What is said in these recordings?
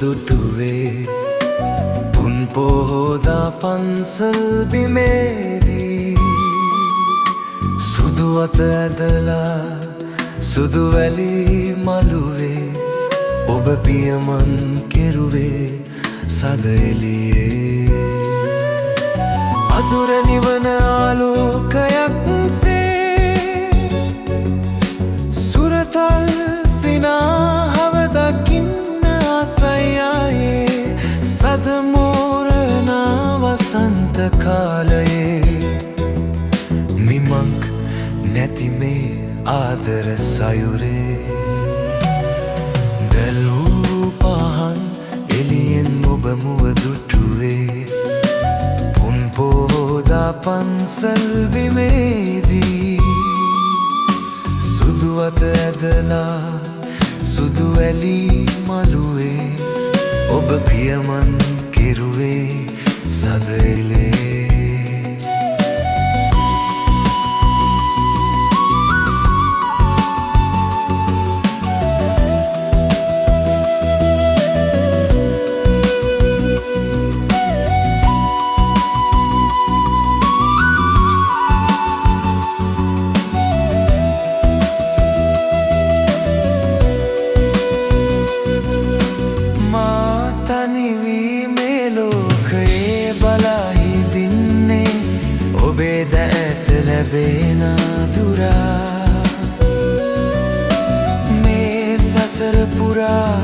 දුටුවේ පුන් පොහෝදා පන්සල් බිමේදී සුදු අත ඇදලා සුදු වැලි මළුවේ ඔබ පියමන් කෙරුවේ සද එළියේ අදුර නිවන ආලෝකයක් සේ සුරතල් සිනාහව දකින්න ආසයයේ සද මෝරනා වසන්ත කාලයේ මිමක් නැති මේ ආදර සයුරේ දැල්වූ පහන් එළියෙන් ඔබ මුව දුටුවේ පුන් පොහෝදා පන්සල් බිමේදී සුදු අත ඇදලා සුදු වැලි මළුවේ ඔබ පියමන් කෙරුවේ සද එළියේ තනිවීමේ ලෝකයේ බලා හිඳින්නේ ඔබේ දෑත ලැබෙන දුරා මේ සසර පුරා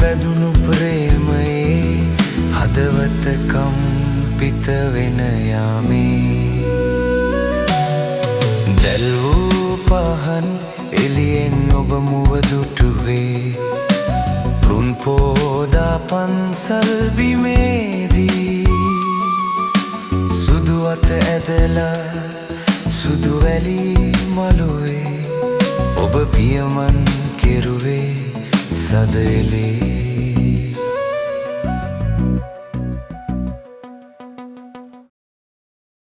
බැඳුණු ප්‍රේමයේ හදවත කම්පිත වෙන යාමේ දැල්වූ පහන් එළියෙන් ඔබ මුව දුටුවේ පුන් පොහෝදා පන්සල් බිමේදී සුදු අත ඇදලා සුදු වැලි මළුවේ ඔබ පියමන් කෙරුවේ සද එළියේ